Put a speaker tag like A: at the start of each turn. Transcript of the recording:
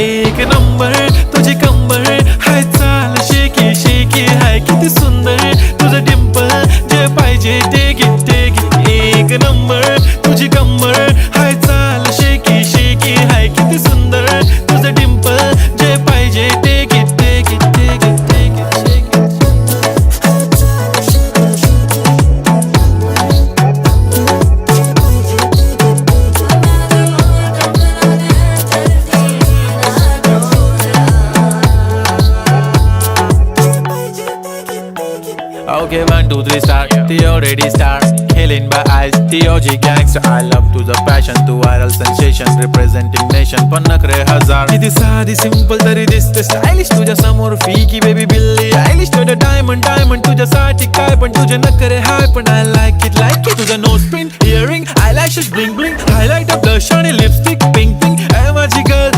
A: एक नंबर तुझी कंबर हाय चाल शेकी शेकी हाय किती सुंदर तुझं डिंपल जे पाहिजे ते घे एक नंबर तुझी कंबर हाय चाल शेकी शेकी हाय किती सुंदर तुझं डिंपल जे पाहिजे ते घे Okay, 1, 2, 3 star. The already star. Killing by eyes. The OG gangster. I love to the passion, to viral sensation, representing nation. पण नखरे हजार. किती साधी simple तरी दिसते stylish. तुझ्या समोर फीकी baby बिल्ली आयलिश. तुझं diamond तुझ्यासाठी काय पण तुझे नखरे हाय पण I like it. तुझं nose pin, earring, eyelashes bling bling, highlight, blush आणि lipstick, pink. माझी girl